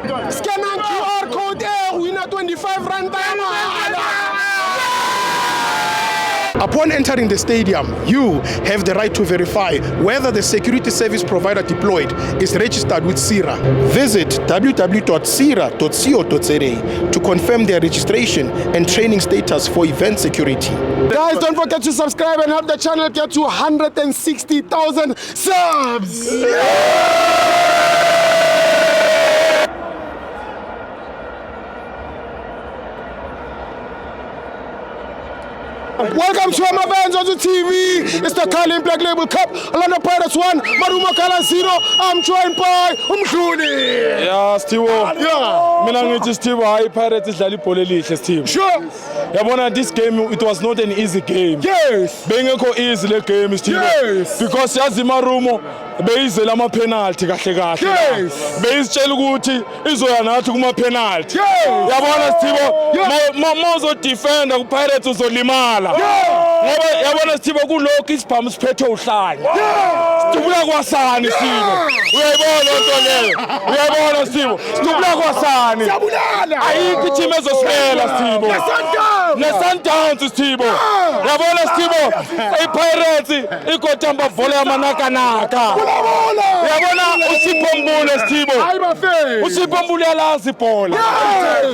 Scan and QR code winner 25 rand. Upon entering the stadium, you have the right to verify whether the security service provider deployed is registered with SIRA. Visit www.sira.co.za to confirm their registration and training status for event security. Guys, don't forget to subscribe and help the channel get to 160,000 subs! Welcome to my fans on the TV. It's the Carlin Black Label Cup. Orlando Pirates 1, Marumo Kala 0. I'm joined by Umkhuni. Yeah, Steve. Yeah. Mina ngithi Steve, hayi Pirates idlala ibhola elihle Steve. Sure. Yabona this game it was not an easy game. Yes. Bengekho easy le game Steve. Yes. Because yazi Marumo beyizela ama penalty kahle kahle. Yes. Beyisitshela ukuthi izoya nathi kuma penalty. Yes. Yabona Steve, mozo defender ku Pirates uzolimala. Ngoba yabona Steve kulokho isibhamu siphethe uhlanya. Situbula kwasani Steve. Uyayibona into leyo. Uyayibona Steve. Situbula kwasani. Siyabulala. Ayikho team ezosikela Steve. Ne-Sundowns Steve. Yabona Steve, iPirates ikotamba vola yamanaka-naka. Uyabona uSipho Mbule Steve. Hayi bafethu. uSipho Mbule uyalazi ibhola.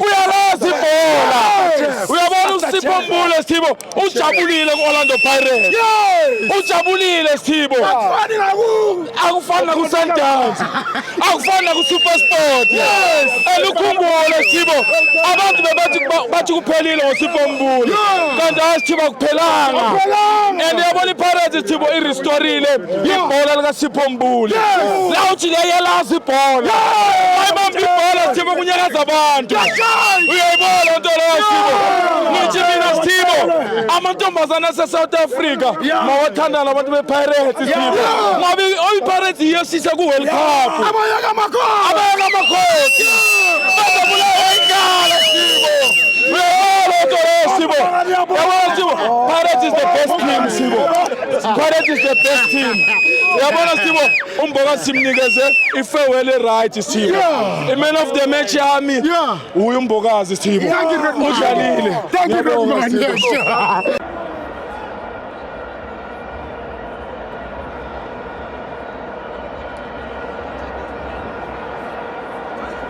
Uyalazi ibhola. Uyabona uSipho Mbule Steve ujabulile ku-Orlando Pirates. Ujabulile Steve. Akufani naku-Sundowns. Akufani naku-SuperSport. Elukhumbule Steve. Abantu bathi kuphelile ngoSipho Mbule. Kanti hayi Steve akuphelanga. And yabona iPirates Steve irestorile ibhola likaSipho Mbule. La uthi leyelazi ibhola. Ayibamba ibhola Steve kunyakaza abantu. Uyayibona into leyo Steve. Nithi mina Steve amantombazana ase-South Africa mawathanda nabantu bePirates Steve. Ngoba iPirates iyosisa ku-World Cup. Abayaka amakhosi. Bazobulawa inkala Steve. Pirates is the best team, Sibo. Pirates is the best team. Yabona Sibo, Umboka simnikeze i-farewell right Sibo. I-man of the match yami. Uyu Mbokazi Sibo. Udlalile. Thank you very much.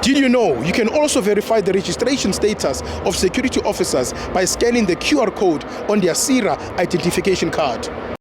Did you know you can also verify the registration status of security officers by scanning the QR code on their SIRA identification card?